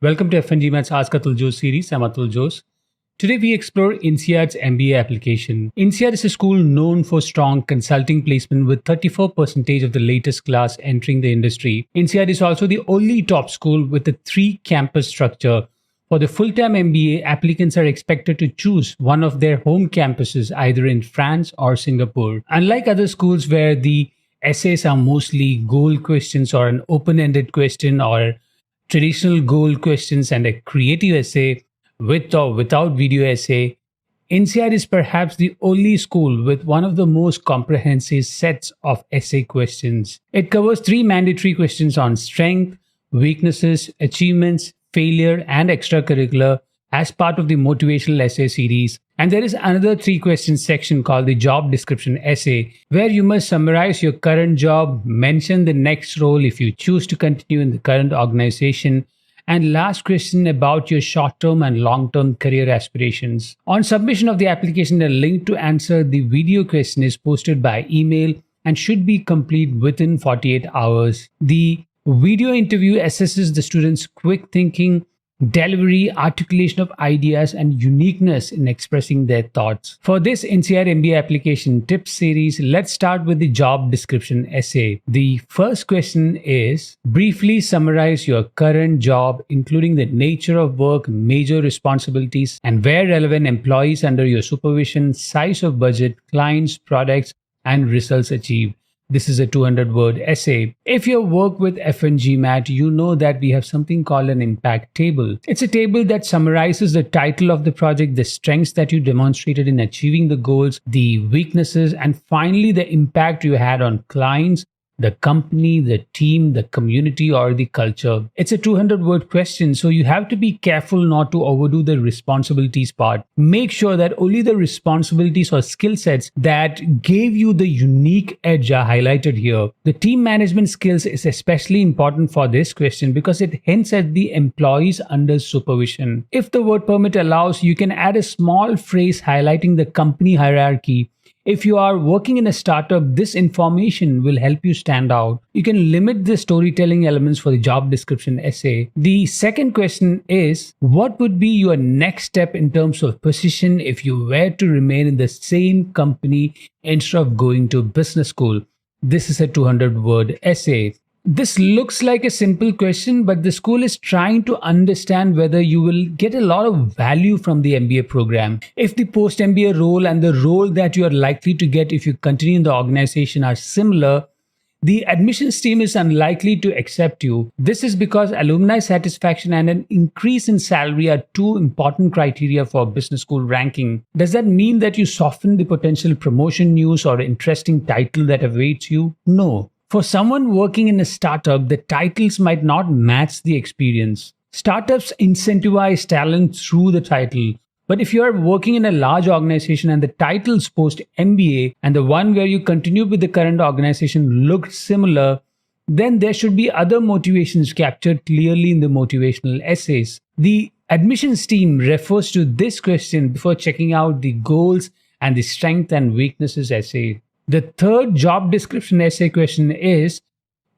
Welcome to FNGMAT's Ask Atul Jose series. I'm Atul Jose. Today we explore INSEAD's MBA application. INSEAD is a school known for strong consulting placement with 34% of the latest class entering the industry. INSEAD is also the only top school with a 3-campus structure. For the full-time MBA, applicants are expected to choose one of their home campuses either in France or Singapore. Unlike other schools where the essays are mostly goal questions or an open-ended question or traditional goal questions and a creative essay with or without video essay, INSEAD is perhaps the only school with one of the most comprehensive sets of essay questions. It covers 3 mandatory questions on strength, weaknesses, achievements, failure, and extracurricular as part of the motivational essay series. And there is another 3 questions section called the job description essay, where you must summarize your current job, mention the next role if you choose to continue in the current organization, and last question about your short-term and long-term career aspirations. On submission of the application, a link to answer the video question is posted by email and should be complete within 48 hours. The video interview assesses the students' quick thinking, delivery, articulation of ideas, and uniqueness in expressing their thoughts. For this INSEAD MBA application tips series, let's start with the job description essay. The first question is, briefly summarize your current job, including the nature of work, major responsibilities, and where relevant, employees under your supervision, size of budget, clients, products, and results achieved. This is a 200-word essay. If you work with FNGMAT, you know that we have something called an impact table. It's a table that summarizes the title of the project, the strengths that you demonstrated in achieving the goals, the weaknesses, and finally the impact you had on clients, the company, the team, the community, or the culture. It's a 200-word question, so you have to be careful not to overdo the responsibilities part. Make sure that only the responsibilities or skill sets that gave you the unique edge are highlighted here. The team management skills is especially important for this question because it hints at the employees under supervision. If the word permit allows, you can add a small phrase highlighting the company hierarchy. If you are working in a startup, this information will help you stand out. You can limit the storytelling elements for the job description essay. The second question is, what would be your next step in terms of position if you were to remain in the same company instead of going to business school? This is a 200-word essay. This looks like a simple question, but the school is trying to understand whether you will get a lot of value from the MBA program. If the post-MBA role and the role that you are likely to get if you continue in the organization are similar, the admissions team is unlikely to accept you. This is because alumni satisfaction and an increase in salary are 2 important criteria for business school ranking. Does that mean that you soften the potential promotion news or interesting title that awaits you? No. For someone working in a startup, the titles might not match the experience. Startups incentivize talent through the title. But if you are working in a large organization and the titles post MBA and the one where you continue with the current organization looked similar, then there should be other motivations captured clearly in the motivational essays. The admissions team refers to this question before checking out the goals and the strength and weaknesses essay. The third job description essay question is,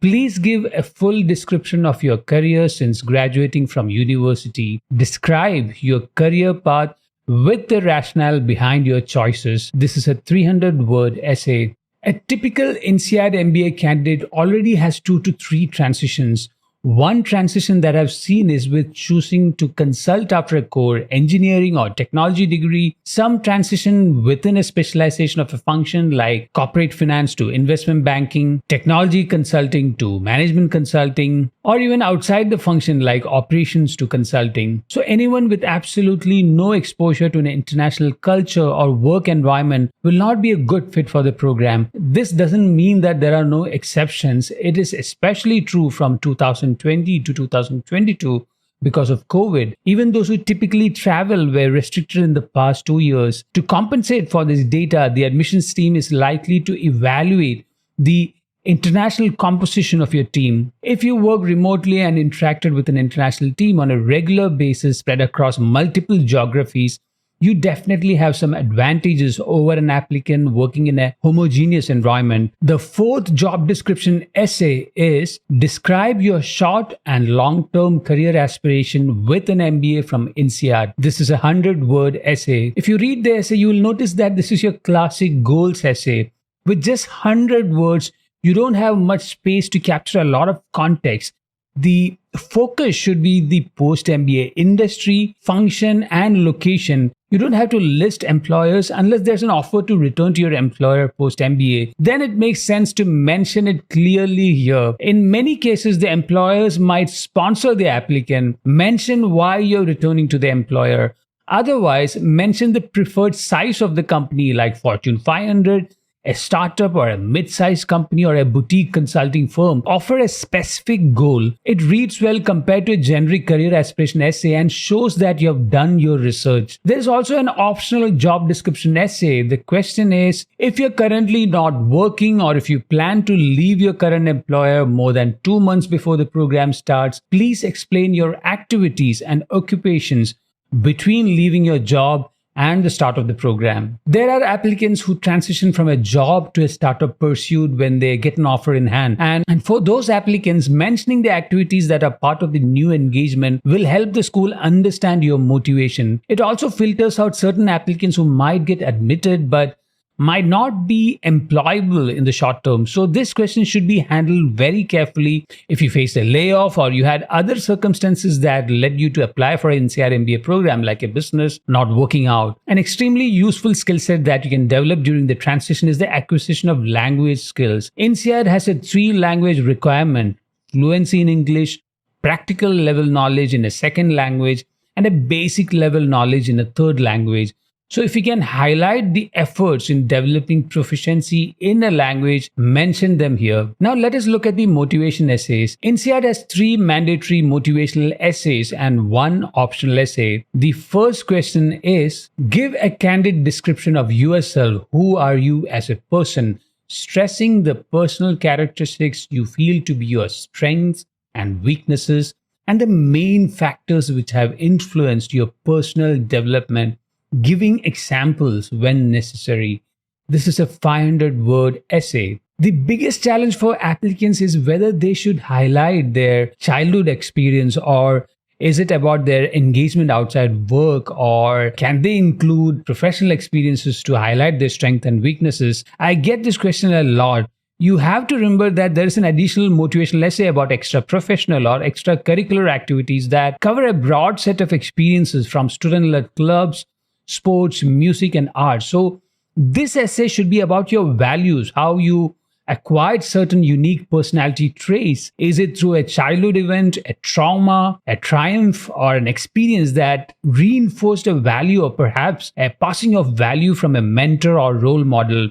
please give a full description of your career since graduating from university. Describe your career path with the rationale behind your choices. This is a 300-word essay. A typical INSEAD MBA candidate already has 2 to 3 transitions. One transition that I've seen is with choosing to consult after a core engineering or technology degree, some transition within a specialization of a function like corporate finance to investment banking, technology consulting to management consulting, or even outside the function like operations to consulting. So anyone with absolutely no exposure to an international culture or work environment will not be a good fit for the program. This doesn't mean that there are no exceptions. It is especially true from 2020 to 2022 because of COVID. Even those who typically travel were restricted in the past 2 years. To compensate for this data, the admissions team is likely to evaluate the international composition of your team. If you work remotely and interacted with an international team on a regular basis spread across multiple geographies, you definitely have some advantages over an applicant working in a homogeneous environment. The fourth job description essay is describe your short and long-term career aspiration with an MBA from INSEAD. This is a 100-word essay. If you read the essay, you will notice that this is your classic goals essay. With just 100 words, you don't have much space to capture a lot of context. The focus should be the post-MBA industry, function, and location. You don't have to list employers unless there's an offer to return to your employer post-MBA. Then it makes sense to mention it clearly here. In many cases, the employers might sponsor the applicant. Mention why you're returning to the employer. Otherwise, mention the preferred size of the company like Fortune 500, a startup or a mid-sized company or a boutique consulting firm. Offer a specific goal. It reads well compared to a generic career aspiration essay and shows that you have done your research. There's also an optional job description essay. The question is, if you're currently not working or if you plan to leave your current employer more than 2 months before the program starts, please explain your activities and occupations between leaving your job and the start of the program. There are applicants who transition from a job to a startup pursuit when they get an offer in hand. And for those applicants, mentioning the activities that are part of the new engagement will help the school understand your motivation. It also filters out certain applicants who might get admitted but might not be employable in the short term. So this question should be handled very carefully. If you faced a layoff or you had other circumstances that led you to apply for an INSEAD MBA program like a business not working out. An extremely useful skill set that you can develop during the transition is the acquisition of language skills. INSEAD has a 3-language requirement: fluency in English, practical level knowledge in a second language, and a basic level knowledge in a third language. So if you can highlight the efforts in developing proficiency in a language, mention them here. Now let us look at the motivation essays. INSEAD has 3 mandatory motivational essays and 1 optional essay. The first question is, give a candid description of yourself. Who are you as a person? Stressing the personal characteristics you feel to be your strengths and weaknesses and the main factors which have influenced your personal development, giving examples when necessary. This is a 500-word essay. The biggest challenge for applicants is whether they should highlight their childhood experience, or is it about their engagement outside work, or can they include professional experiences to highlight their strengths and weaknesses? I get this question a lot. You have to remember that there is an additional motivational essay about extra professional or extracurricular activities that cover a broad set of experiences from student-led clubs, sports, music, and art. So this essay should be about your values, how you acquired certain unique personality traits. Is it through a childhood event, a trauma, a triumph, or an experience that reinforced a value, or perhaps a passing of value from a mentor or role model?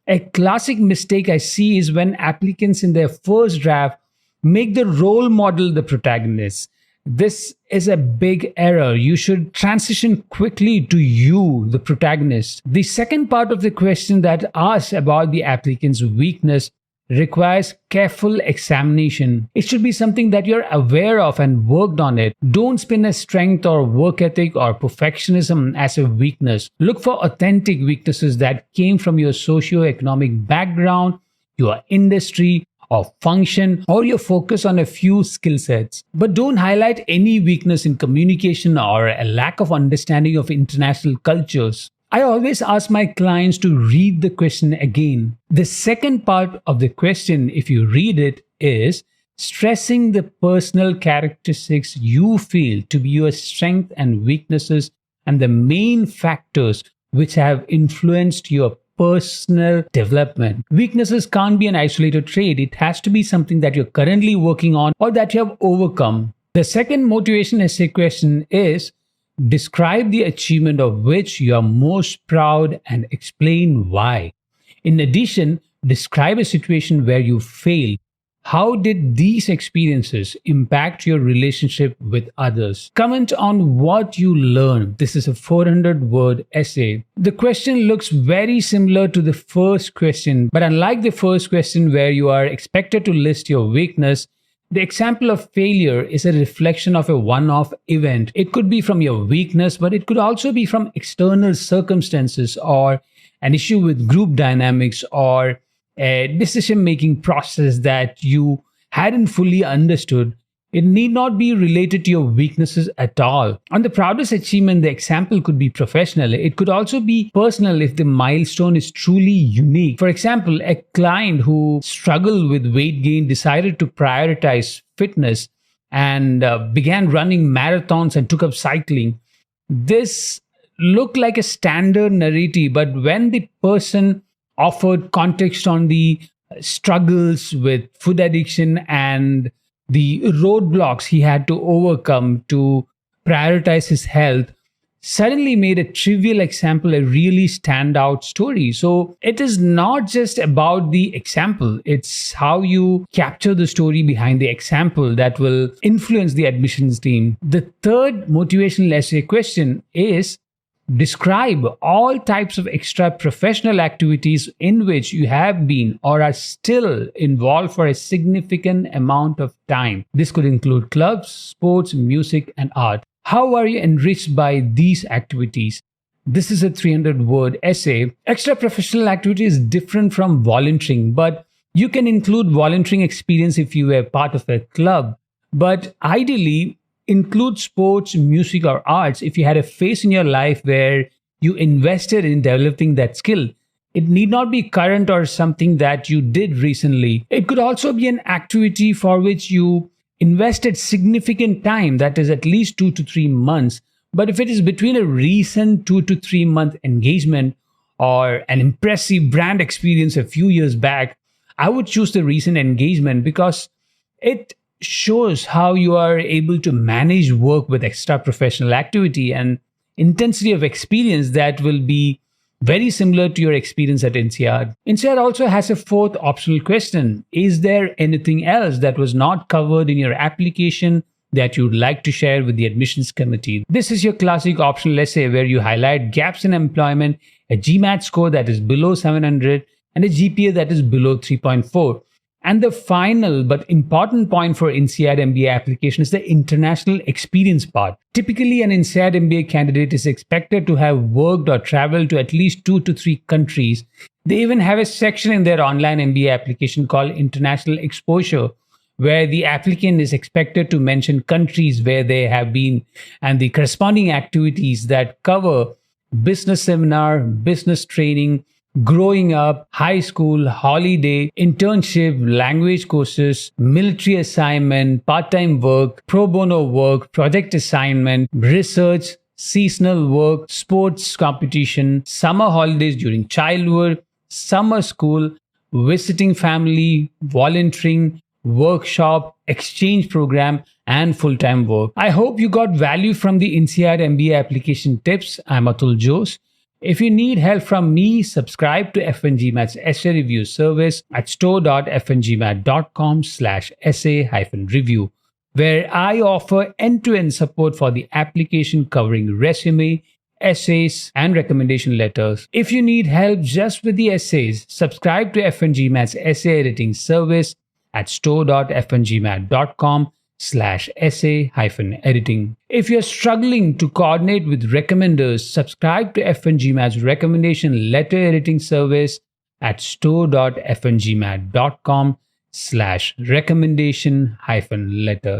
A classic mistake I see is when applicants in their first draft make the role model the protagonist. This is a big error. You should transition quickly to you, the protagonist. The second part of the question that asks about the applicant's weakness requires careful examination. It should be something that you're aware of and worked on it. Don't spin a strength or work ethic or perfectionism as a weakness. Look for authentic weaknesses that came from your socio-economic background, your industry, or function, or your focus on a few skill sets. But don't highlight any weakness in communication or a lack of understanding of international cultures. I always ask my clients to read the question again. The second part of the question, if you read it, is stressing the personal characteristics you feel to be your strengths and weaknesses and the main factors which have influenced your personal development. Weaknesses can't be an isolated trait. It has to be something that you're currently working on or that you have overcome. The second motivation essay question is, describe the achievement of which you are most proud and explain why. In addition, describe a situation where you failed. How did these experiences impact your relationship with others? Comment on what you learned. This is a 400-word essay. The question looks very similar to the first question, but unlike the first question where you are expected to list your weakness, The example of failure is a reflection of a one off event. It could be from your weakness, but it could also be from external circumstances or an issue with group dynamics or a decision making process that you hadn't fully understood. It need not be related to your weaknesses at all. On the proudest achievement, the example could be professional. It could also be personal if the milestone is truly unique. For example, a client who struggled with weight gain decided to prioritize fitness and began running marathons and took up cycling. This looked like a standard narrative, but when the person offered context on the struggles with food addiction and the roadblocks he had to overcome to prioritize his health, suddenly made a trivial example a really standout story. So it is not just about the example, it's how you capture the story behind the example that will influence the admissions team. The third motivational essay question is: describe all types of extra professional activities in which you have been or are still involved for a significant amount of time. This could include clubs, sports, music, and art. How are you enriched by these activities? This is a 300-word essay. Extra professional activity is different from volunteering, but you can include volunteering experience if you were part of a club. But ideally, include sports, music, or arts if you had a phase in your life where you invested in developing that skill. It need not be current or something that you did recently. It could also be an activity for which you invested significant time, that is at least 2 to 3 months. But if it is between a recent 2 to 3 month engagement or an impressive brand experience a few years back, I would choose the recent engagement because it shows how you are able to manage work with extra professional activity and intensity of experience that will be very similar to your experience at INSEAD. INSEAD also has a fourth optional question. Is there anything else that was not covered in your application that you'd like to share with the admissions committee? This is your classic optional essay where you highlight gaps in employment, a GMAT score that is below 700, and a GPA that is below 3.4. And the final but important point for INSEAD MBA application is the international experience part. Typically, an INSEAD MBA candidate is expected to have worked or traveled to at least 2 to 3 countries. They even have a section in their online MBA application called International Exposure, where the applicant is expected to mention countries where they have been and the corresponding activities that cover business seminar, business training, growing up, high school, holiday, internship, language courses, military assignment, part-time work, pro bono work, project assignment, research, seasonal work, sports competition, summer holidays during childhood, summer school, visiting family, volunteering, workshop, exchange program, and full-time work. I hope you got value from the INSEAD MBA application tips. I'm Atul Jose. If you need help from me, subscribe to FNGMAT's essay review service at store.fngmat.com/essay-review, where I offer end-to-end support for the application covering resume, essays, and recommendation letters. If you need help just with the essays, subscribe to FNGMAT's essay editing service at store.fngmat.com/essay-editing. If you're struggling to coordinate with recommenders, subscribe to FNGMAT's recommendation letter editing service at store.fngmat.com/recommendation-letter.